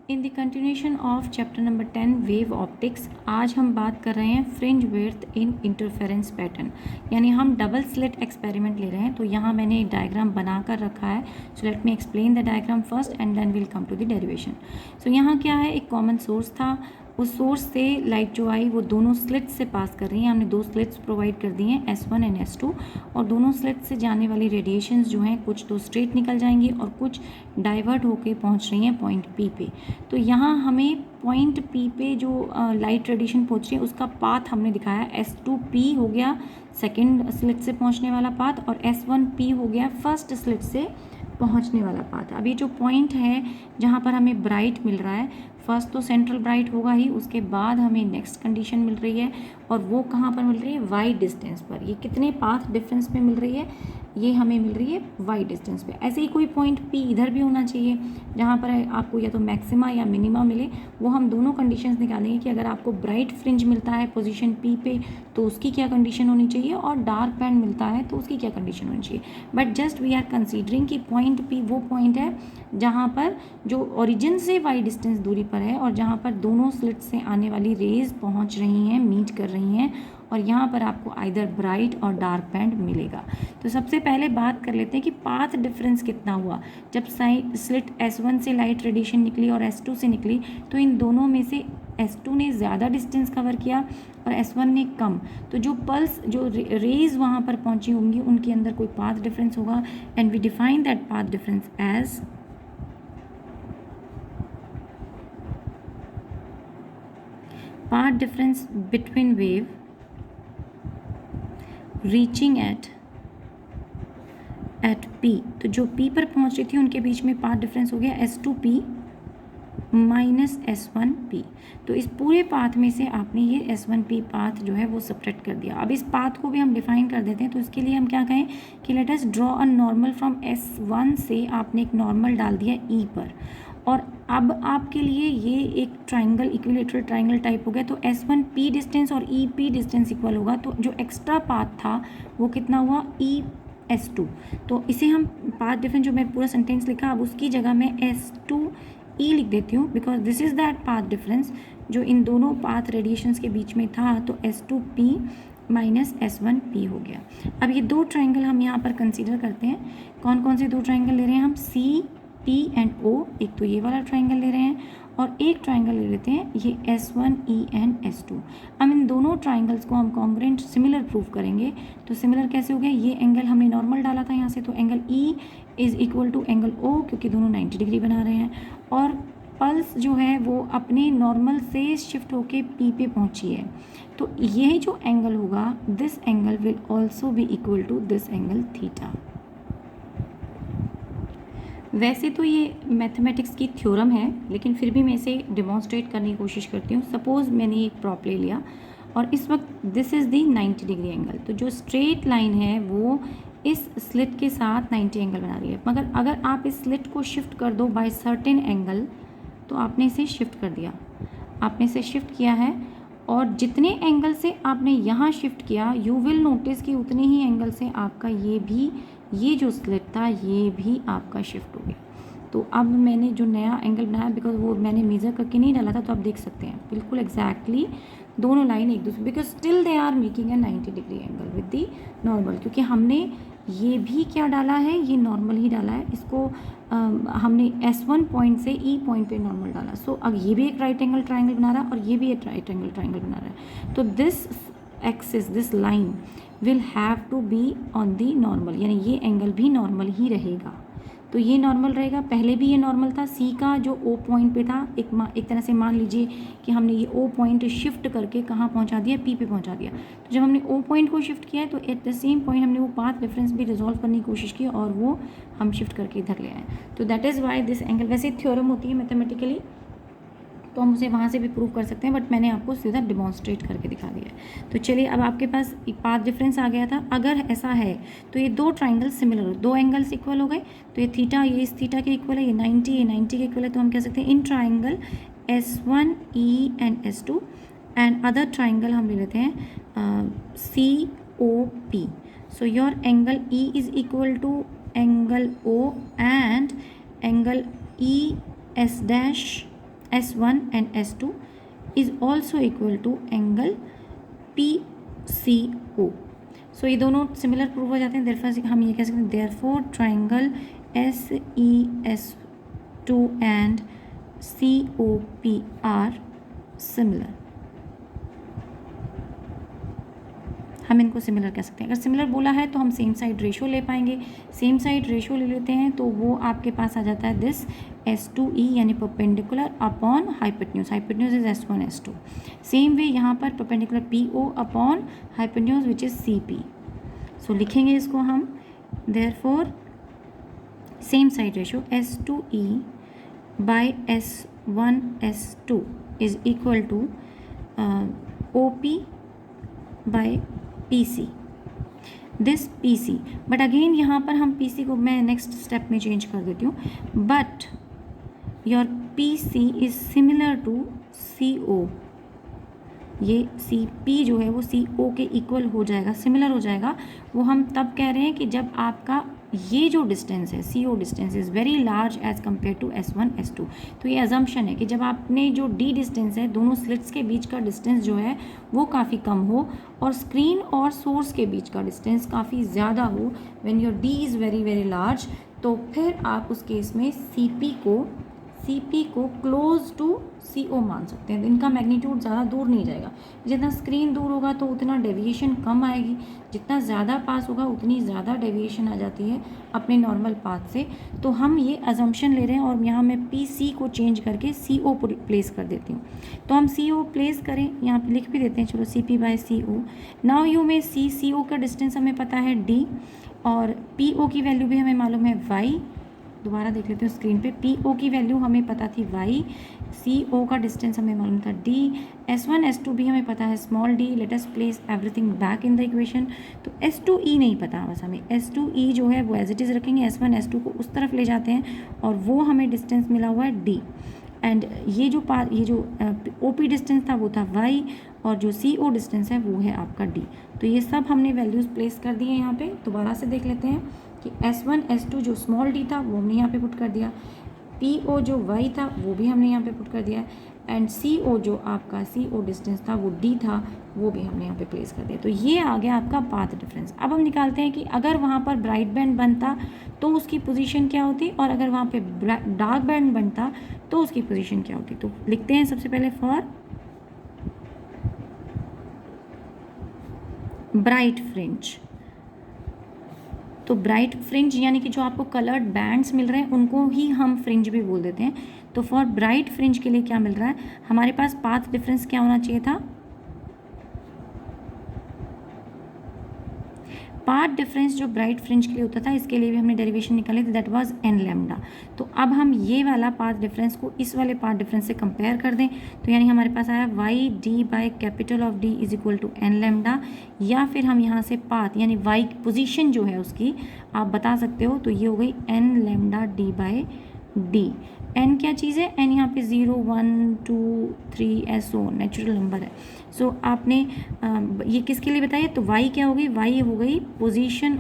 In the continuation of chapter number 10 wave optics, आज हम बात कर रहे हैं फ्रिंज विड्थ इन इंटरफेरेंस पैटर्न, यानी हम डबल स्लिट एक्सपेरिमेंट ले रहे हैं। तो यहाँ मैंने एक डायग्राम बना कर रखा है। So let me explain the diagram first and then will come to the derivation. So यहाँ क्या है, एक कॉमन सोर्स था, उस सोर्स से लाइट जो आई वो दोनों स्लिट्स से पास कर रही है। हमने दो स्लिट्स प्रोवाइड कर दी हैं S1 एंड S2, और दोनों स्लिट्स से जाने वाली रेडिएशंस जो हैं कुछ तो स्ट्रेट निकल जाएंगी और कुछ डाइवर्ट होके पहुंच रही हैं पॉइंट P पे। तो यहाँ हमें पॉइंट P पे जो लाइट रेडिएशन पहुंच रही है उसका पाथ हमने दिखाया। S2P हो गया सेकेंड स्लिट से पहुंचने वाला पाथ, और S1P हो गया फर्स्ट स्लिट से पहुंचने वाला पाथ। अब ये जो पॉइंट है जहाँ पर हमें ब्राइट मिल रहा है, फर्स्ट तो सेंट्रल ब्राइट होगा ही, उसके बाद हमें नेक्स्ट कंडीशन मिल रही है, और वो कहाँ पर मिल रही है, वाई डिस्टेंस पर। ये कितने पाथ डिफरेंस पे मिल रही है, ये हमें मिल रही है वाई डिस्टेंस पे। ऐसे ही कोई पॉइंट P इधर भी होना चाहिए जहाँ पर आपको या तो मैक्सिमा या मिनिमा मिले। वो हम दोनों कंडीशंस निकालेंगे कि अगर आपको ब्राइट फ्रिंज मिलता है पोजीशन P पे तो उसकी क्या कंडीशन होनी चाहिए, और डार्क बैंड मिलता है तो उसकी क्या कंडीशन होनी चाहिए। But just we are considering कि पॉइंट P वो पॉइंट है जहाँ पर जो ओरिजिन से वाई डिस्टेंस दूरी पर है और जहाँ पर दोनों स्लिट से आने वाली रेज पहुँच रही हैं, मीट कर रही हैं, और यहाँ पर आपको आइदर ब्राइट और डार्क बैंड मिलेगा। तो सबसे पहले बात कर लेते हैं कि पाथ डिफरेंस कितना हुआ। जब स्लिट S1 से लाइट रेडिएशन निकली और S2 से निकली, तो इन दोनों में से S2 ने ज़्यादा डिस्टेंस कवर किया और S1 ने कम। तो जो पल्स जो रेज वहाँ पर पहुँची होंगी उनके अंदर कोई पाथ डिफरेंस होगा, and we define that path difference as path difference between wave reaching at P। तो जो P पर पहुंच रही थी उनके बीच में पाथ डिफरेंस हो गया S2P माइनस S1P। तो इस पूरे पाथ में से आपने ये S1P पाथ जो है वो सब्ट्रैक्ट कर दिया। अब इस पाथ को भी हम डिफाइन कर देते हैं। तो इसके लिए हम क्या कहें कि let us draw a normal from S1 से आपने एक नॉर्मल डाल दिया E पर, और अब आपके लिए ये एक ट्राइंगल इक्विलेटरल ट्राइंगल टाइप हो गया। तो S1P डिस्टेंस और EP डिस्टेंस इक्वल होगा। तो जो एक्स्ट्रा पाथ था वो कितना हुआ, ES2। तो इसे हम पाथ डिफरेंस, जो मैं पूरा सेंटेंस लिखा अब उसकी जगह मैं S2E लिख देती हूँ, because this is that path difference जो इन दोनों पाथ रेडिएशंस के बीच में था। तो S2P माइनस S1P हो गया। अब ये दो ट्राइंगल हम यहाँ पर कंसिडर करते हैं। कौन कौन से दो ट्राइंगल ले रहे हैं हम, CP एंड O। एक तो ये वाला ट्राइंगल ले रहे हैं और एक ट्राइंगल ले लेते हैं ये S1E एंड S2। अब इन दोनों ट्राइंगल्स को हम कॉन्ग्रुएंट सिमिलर प्रूव करेंगे। तो सिमिलर कैसे हो गया, ये एंगल हमने नॉर्मल डाला था यहाँ से, तो angle E is equal to angle O, क्योंकि दोनों 90 डिग्री बना रहे हैं, और पल्स जो है वो अपने नॉर्मल से शिफ्ट होके P पे पहुँची है। तो ये जो एंगल होगा, this angle will also be equal to this angle theta. वैसे तो ये मैथमेटिक्स की थ्योरम है, लेकिन फिर भी मैं इसे डिमॉन्स्ट्रेट करने की कोशिश करती हूँ। सपोज़ मैंने एक प्रॉप ले लिया और इस वक्त this is the 90 degree angle. तो जो स्ट्रेट लाइन है वो इस स्लिट के साथ 90 एंगल बना रही है, मगर अगर आप इस स्लिट को शिफ्ट कर दो बाय सर्टेन एंगल, तो आपने इसे शिफ्ट कर दिया, आपने इसे शिफ्ट किया है, और जितने एंगल से आपने यहाँ शिफ्ट किया यू विल नोटिस कि उतने ही एंगल से आपका ये जो स्लिट था ये भी आपका शिफ्ट हो गया। तो अब मैंने जो नया एंगल बनाया, बिकॉज वो मैंने मेज़र करके नहीं डाला था, तो आप देख सकते हैं बिल्कुल एग्जैक्टली दोनों लाइन एक दूसरे, because still they are making a 90 degree angle with the normal, क्योंकि हमने ये भी क्या डाला है, ये नॉर्मल ही डाला है। इसको हमने S1 पॉइंट से E पॉइंट पे नॉर्मल डाला। सो अब ये भी एक राइट एंगल ट्राइंगल बना रहा है और ये भी एक राइट एंगल ट्राइंगल बना रहा है। तो this axis, this line will have to be on the normal, यानी ये एंगल भी नॉर्मल ही रहेगा। तो ये नॉर्मल रहेगा, पहले भी ये नॉर्मल था। C का जो O पॉइंट पे था, एक तरह से मान लीजिए कि हमने ये O पॉइंट शिफ्ट करके कहाँ पहुँचा दिया, P पे पहुँचा दिया। तो जब हमने O पॉइंट को शिफ्ट किया है तो एट द सेम पॉइंट हमने वो पाथ डिफरेंस भी रिजॉल्व करने की कोशिश की और वो हम शिफ्ट करके इधर ले आए। तो that is why this angle, वैसे थ्योरम होती है मैथमेटिकली तो हम उसे वहाँ से भी प्रूव कर सकते हैं, बट मैंने आपको सीधा डिमॉन्स्ट्रेट करके दिखा दिया है। तो चलिए, अब आपके पास एक पाथ डिफरेंस आ गया था। अगर ऐसा है तो ये दो ट्राइंगल सिमिलर हो, दो एंगल्स इक्वल हो गए, तो ये थीटा ये इस थीटा के इक्वल है, ये 90 के इक्वल है। तो हम कह सकते हैं in triangle S1E and S2, and other triangle हम ले लेते हैं COP। So your angle E is equal to angle O and angle ES dash S1 and S2 is also equal to angle PCO. So ये दोनों similar prove हो जाते हैं, therefore हम ये कह सकते हैं therefore triangle SES2 and COP are similar. हम इनको सिमिलर कह सकते हैं। अगर सिमिलर बोला है तो हम सेम साइड रेशो ले पाएंगे। सेम साइड रेशो ले लेते हैं तो वो आपके पास आ जाता है दिस S2E यानी perpendicular upon hypotenuse. Hypotenuse is S1 S2। Same way यहाँ पर perpendicular PO upon hypotenuse which is CP। So लिखेंगे इसको हम therefore same side ratio S2E by S1 S2 is equal to OP by PC, this PC। But again यहाँ पर हम PC को मैं नेक्स्ट स्टेप में चेंज कर देती हूँ, but your PC is similar to CO। ये CP जो है वो CO के इक्वल हो जाएगा, सिमिलर हो जाएगा। वो हम तब कह रहे हैं कि जब आपका ये जो डिस्टेंस है CO distance is very large as compare to S1 S2। तो ये अजम्पशन है कि जब आपने जो D डिस्टेंस है, दोनों स्लिट्स के बीच का डिस्टेंस जो है वो काफ़ी कम हो और स्क्रीन और सोर्स के बीच का डिस्टेंस काफ़ी ज़्यादा हो, when your D is very very large, तो फिर आप उस केस में CP को क्लोज टू CO मान सकते हैं। इनका मैग्नीट्यूड ज़्यादा दूर नहीं जाएगा। जितना स्क्रीन दूर होगा तो उतना डेविएशन कम आएगी, जितना ज़्यादा पास होगा उतनी ज़्यादा डेविएशन आ जाती है अपने नॉर्मल पाथ से। तो हम ये अजम्पशन ले रहे हैं और यहाँ मैं PC को चेंज करके CO प्लेस कर देती हूँ। तो हम CO प्लेस करें, यहाँ पे लिख भी देते हैं, चलो CP by CO। Now you में CO का डिस्टेंस हमें पता है D और PO की वैल्यू भी हमें मालूम है Y। दोबारा देख लेते हैं स्क्रीन पे, PO की वैल्यू हमें पता थी Y, CO का डिस्टेंस हमें मालूम था D, S1 S2 भी हमें पता है small d। Let us place everything back in the equation. तो S2E नहीं पता, बस हमें S2E जो है वो एज इट इज़ रखेंगे, S1 S2 को उस तरफ ले जाते हैं और वो हमें डिस्टेंस मिला हुआ है D। एंड ये जो OP डिस्टेंस था वो था Y और जो CO डिस्टेंस है वो है आपका D। तो ये सब हमने वैल्यूज़ प्लेस कर दिए यहाँ पे। दोबारा से देख लेते हैं कि S1 S2 जो स्मॉल d था वो हमने यहाँ पे पुट कर दिया, PO जो Y था वो भी हमने यहाँ पे पुट कर दिया, एंड CO जो आपका CO डिस्टेंस था वो D था, वो भी हमने यहाँ पे प्लेस कर दिया। तो ये आ गया आपका पाथ डिफरेंस। अब हम निकालते हैं कि अगर वहाँ पर ब्राइट बैंड बनता तो उसकी पोजीशन क्या होती और अगर वहाँ पे डार्क बैंड बनता तो उसकी पोजीशन क्या होती। तो लिखते हैं सबसे पहले फॉर ब्राइट फ्रिंज। तो ब्राइट फ्रिंज यानी कि जो आपको कलर्ड बैंड्स मिल रहे हैं उनको ही हम फ्रिंज भी बोल देते हैं। तो फॉर ब्राइट फ्रिंज के लिए क्या मिल रहा है, हमारे पास पाथ डिफरेंस क्या होना चाहिए था, पाथ डिफरेंस जो ब्राइट फ्रिंज के लिए होता था, इसके लिए भी हमने डेरिवेशन निकाली थी, दैट वाज n लैम्डा। तो अब हम ये वाला पाथ डिफरेंस को इस वाले पाथ डिफरेंस से कंपेयर कर दें तो यानी हमारे पास आया y d by capital of D is equal to n lambda, या फिर हम यहाँ से पाथ यानी y पोजीशन जो है उसकी आप बता सकते हो, तो ये हो गई n lambda d by D। n क्या चीज़ है, n यहाँ पे 0 1 2 3 ऐसो नेचुरल नंबर है। सो आपने ये किसके लिए बताया, तो y क्या हो गई, y हो गई position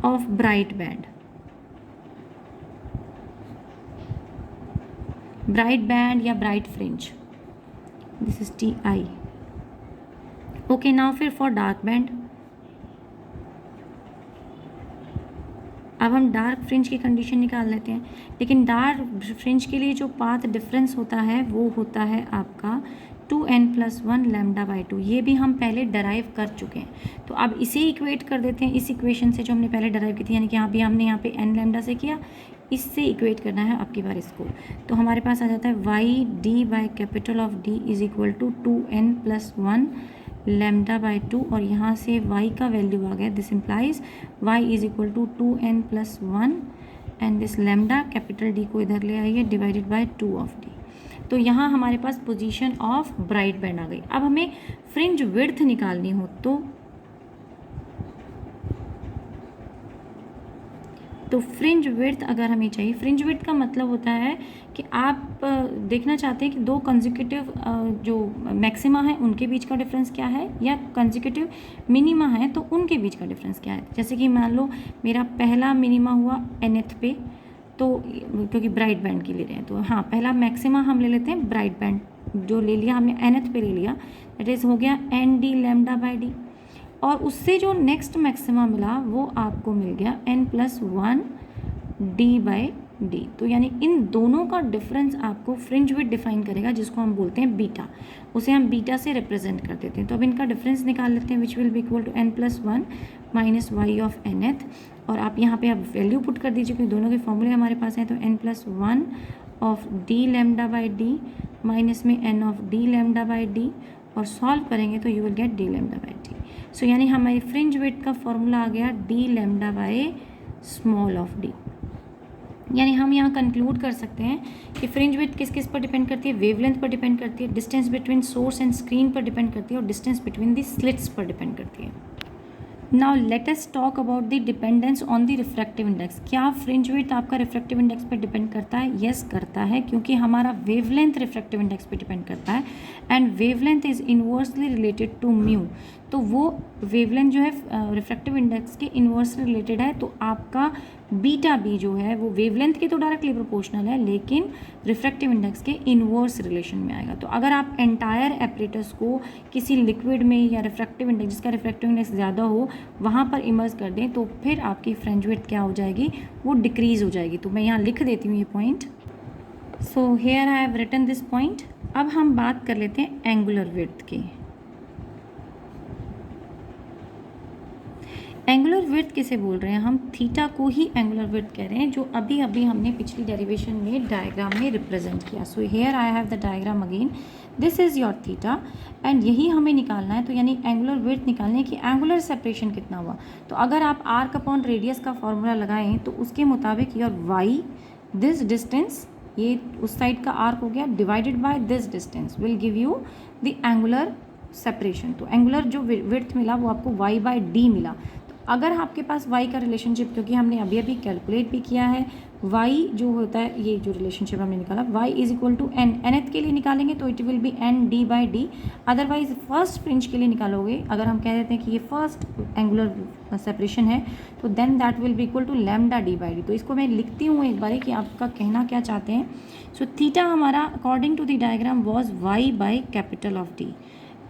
of bright band, bright band या bright fringe, this is TI। Okay, now फिर फॉर डार्क बैंड, अब हम डार्क फ्रिंज की कंडीशन निकाल लेते हैं। लेकिन डार्क फ्रिंज के लिए जो पाथ डिफरेंस होता है वो होता है आपका 2n+1 लैम्डा बाई 2। ये भी हम पहले डराइव कर चुके हैं, तो अब इसे इक्वेट कर देते हैं इस इक्वेशन से जो हमने पहले डराइव की थी, यानी कि यहाँ भी हमने यहाँ पे n लैम्डा से किया, इससे इक्वेट करना है आपकी बार इसको। तो हमारे पास आ जाता है y d by capital of D is equal to 2n+1 lambda by 2, और यहाँ से y का वैल्यू आ गया, this implies y is equal to 2n+1 and this lambda capital D को इधर ले आइए डिवाइडेड बाई 2 ऑफ D। तो यहाँ हमारे पास पोजीशन ऑफ ब्राइट बैंड आ गई। अब हमें फ्रिंज विड्थ निकालनी हो तो फ्रिंज विड्थ अगर हमें चाहिए, फ्रिंज विड्थ का मतलब होता है कि आप देखना चाहते हैं कि दो कंसेक्यूटिव जो मैक्सिमा है उनके बीच का डिफरेंस क्या है, या कंसेक्यूटिव मिनिमा है तो उनके बीच का डिफरेंस क्या है। जैसे कि मान लो मेरा पहला मिनिमा हुआ nth पे, तो क्योंकि ब्राइट बैंड की ले रहे हैं तो हाँ, पहला मैक्सिमा हम ले लेते हैं ब्राइट बैंड जो ले लिया हमने nth पे ले लिया, दैट इज़ हो गया n d lambda by D. और उससे जो नेक्स्ट मैक्सिमा मिला वो आपको मिल गया n+1 d बाई डी। तो यानी इन दोनों का डिफरेंस आपको फ्रिंज विड्थ डिफाइन करेगा, जिसको हम बोलते हैं बीटा, उसे हम बीटा से रिप्रेजेंट कर देते हैं। तो अब इनका डिफरेंस निकाल लेते हैं, which will be equal to n+1 minus y of nth। और आप यहाँ पे अब वैल्यू पुट कर दीजिए क्योंकि दोनों के फॉर्मूले हमारे पास हैं। तो n+1 of d lambda by D minus में n of d lambda by D, और सॉल्व करेंगे तो you will get d lambda by D. So यानी हमारी फ्रिंज विड्थ का फॉर्मूला आ गया d lambda by small of d। यानी हम यहाँ कंक्लूड कर सकते हैं कि फ्रिंज विड्थ किस किस पर डिपेंड करती है, वेवलेंथ पर डिपेंड करती है, distance between source and screen पर डिपेंड करती है, और डिस्टेंस बिटवीन दी स्लिट्स पर डिपेंड करती है। Now let us talk about the dependence on the refractive index. क्या फ्रिंज विड्थ आपका रिफ्रैक्टिव इंडेक्स पर डिपेंड करता है? यस करता है, क्योंकि हमारा वेवलेंथ रिफ्रैक्टिव इंडेक्स पे डिपेंड करता है, and wavelength is inversely related to mu. तो वो वेवलेंथ जो है रिफ्रैक्टिव इंडेक्स के इनवर्सली रिलेटेड है। तो आपका बीटा बी जो है वो वेवलेंथ के तो डायरेक्टली प्रोपोर्शनल है, लेकिन रिफ्रैक्टिव इंडेक्स के इनवर्स रिलेशन में आएगा। तो अगर आप एंटायर एपरेटस को किसी लिक्विड में या रिफ्रैक्टिव इंडेक्स जिसका रिफ्रैक्टिव इंडेक्स ज़्यादा हो वहाँ पर इमर्स कर दें तो फिर आपकी फ्रिंज विड्थ क्या हो जाएगी, वो डिक्रीज़ हो जाएगी। तो मैं यहाँ लिख देती हूँ ये point. So here I have written this point. अब हम बात कर लेते हैं एंगुलर विड्थ की। एंगुलर विड्थ किसे बोल रहे हैं हम? थीटा को ही एंगुलर विड्थ कह रहे हैं, जो अभी अभी हमने पिछली डेरिवेशन में डायग्राम में रिप्रेजेंट किया। सो here I have the diagram again, this is your theta, and यही हमें निकालना है। तो यानी एंगुलर विड्थ निकालने की एंगुलर सेपरेशन कितना हुआ। तो अगर आप आर्क अपॉन रेडियस का फॉर्मूला लगाएं तो उसके मुताबिक योर वाई, दिस डिस्टेंस, ये उस साइड का आर्क हो गया, divided by this distance will give you the angular separation. तो एंगुलर जो विड्थ मिला वो आपको y बाई डी मिला। अगर आपके पास y का रिलेशनशिप, क्योंकि हमने अभी अभी कैलकुलेट भी किया है, y जो होता है, ये जो रिलेशनशिप हमने निकाला, y is equal to n, nth के लिए निकालेंगे तो it will be n d by D. Otherwise first fringe के लिए निकालोगे, अगर हम कह देते हैं कि ये फर्स्ट एंगुलर सेपरेशन है, तो then that will be equal to lambda D by D. तो इसको मैं लिखती हूँ एक बार कि आपका कहना क्या चाहते हैं। सो थीटा हमारा according to the diagram was y by capital of D.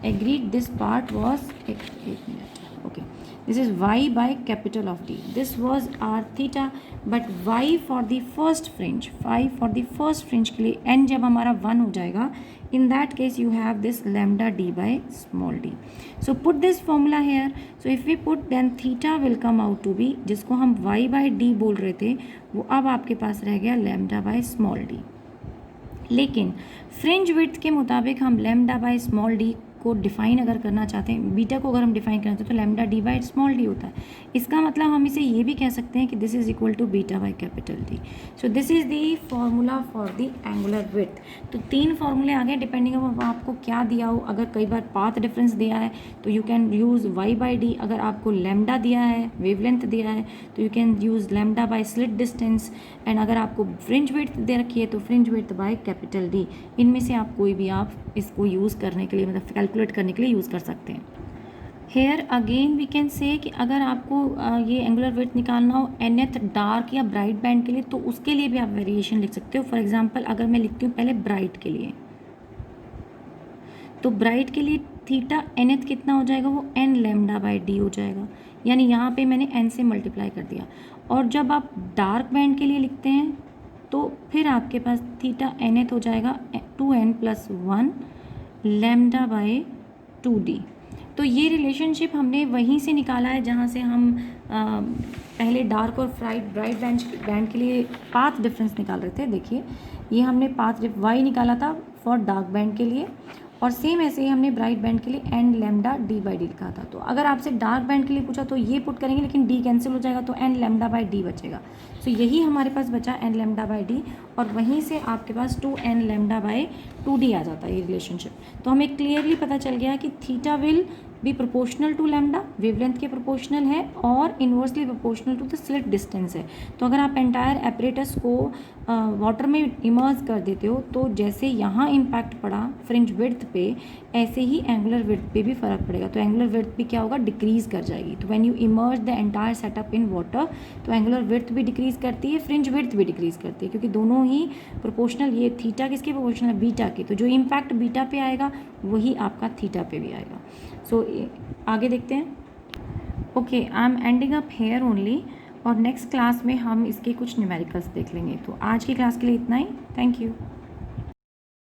Agreed, this part was, एक मिनट, okay, this is y by capital of D. This was our theta, but y for the first fringe, y for the first fringe के लिए n जब हमारा 1 हो जाएगा, in that case you have this lambda d by small d. So put this formula here. So if we put, then theta will come out to be, जिसको हम y by d बोल रहे थे, वो अब आपके पास रह गया lambda by small d। लेकिन फ्रिंज विड्थ के मुताबिक हम लैम्डा बाय स्मॉल डी को डिफाइन अगर करना चाहते हैं, बीटा को अगर हम डिफाइन करना चाहते हैं तो lambda D by small D होता है। इसका मतलब हम इसे ये भी कह सकते हैं कि this is equal to beta by capital D. So this is the formula for the angular width. तो 3 फॉर्मूले आ गए डिपेंडिंग ऑन आपको क्या दिया हो। अगर कई बार पाथ डिफरेंस दिया है तो you can use y by D. अगर आपको लैम्डा दिया है, वेवलेंथ दिया है, तो you can use lambda by slit distance. And अगर आपको फ्रिंज विड्थ दे रखी है तो fringe width by capital D. इनमें से आप कोई भी आप इसको यूज़ करने के लिए, मतलब कैलकुलेट करने के लिए यूज़ कर सकते हैं। Here again we can say कि अगर आपको ये एंगुलर विड्थ निकालना हो nth डार्क या ब्राइट बैंड के लिए, तो उसके लिए भी आप वेरिएशन लिख सकते हो। फॉर एग्जांपल अगर मैं लिखती हूँ पहले ब्राइट के लिए, तो ब्राइट के लिए थीटा nth कितना हो जाएगा, वो n लैम्डा बाई डी हो जाएगा। यानी यहाँ पे मैंने n से मल्टीप्लाई कर दिया। और जब आप डार्क बैंड के लिए लिखते हैं तो फिर आपके पास थीटा nth हो जाएगा 2n+1 लैम्डा बाई 2d। तो ये रिलेशनशिप हमने वहीं से निकाला है जहाँ से हम पहले डार्क और ब्राइट बैंड के लिए पाथ डिफरेंस निकाल रहे थे। देखिए ये हमने पाथ y निकाला था फॉर डार्क बैंड के लिए, और सेम ऐसे ही हमने ब्राइट बैंड के लिए n lambda D by D लिखा था। तो अगर आपसे डार्क बैंड के लिए पूछा तो ये पुट करेंगे, लेकिन d कैंसिल हो जाएगा तो n लैम्डा बाई डी बचेगा। सो यही हमारे पास बचा n लैम्डा बाई डी, और वहीं से आपके पास 2n लैम्डा बाई 2d आ जाता है ये रिलेशनशिप। तो हमें क्लियरली पता चल गया कि theta will be proportional to lambda, wavelength के प्रोपोर्शनल है, और inversely proportional to the slit distance है। तो अगर आप एंटायर एपरेटस को वाटर में इमर्ज कर देते हो तो जैसे यहाँ इम्पैक्ट पड़ा फ्रिंज विड्थ पे, ऐसे ही एंगुलर विड्थ पे भी फ़र्क पड़ेगा। तो एंगुलर विड्थ भी क्या होगा, डिक्रीज़ कर जाएगी। तो when you emerge the entire setup in water, तो एंगुलर विड्थ भी डिक्रीज़ करती है, फ्रिंज विड्थ भी डिक्रीज़ करती है, क्योंकि दोनों ही प्रोपोर्शनल, ये थीटा किसके प्रोपोर्शनल है, बीटा के। तो जो इम्पैक्ट बीटा पे आएगा वही आपका थीटा पे भी आएगा। सो आगे देखते हैं। Okay, I am ending up here only, और नेक्स्ट क्लास में हम इसके कुछ न्यूमेरिकल्स देख लेंगे। तो आज की क्लास के लिए इतना ही। Thank you.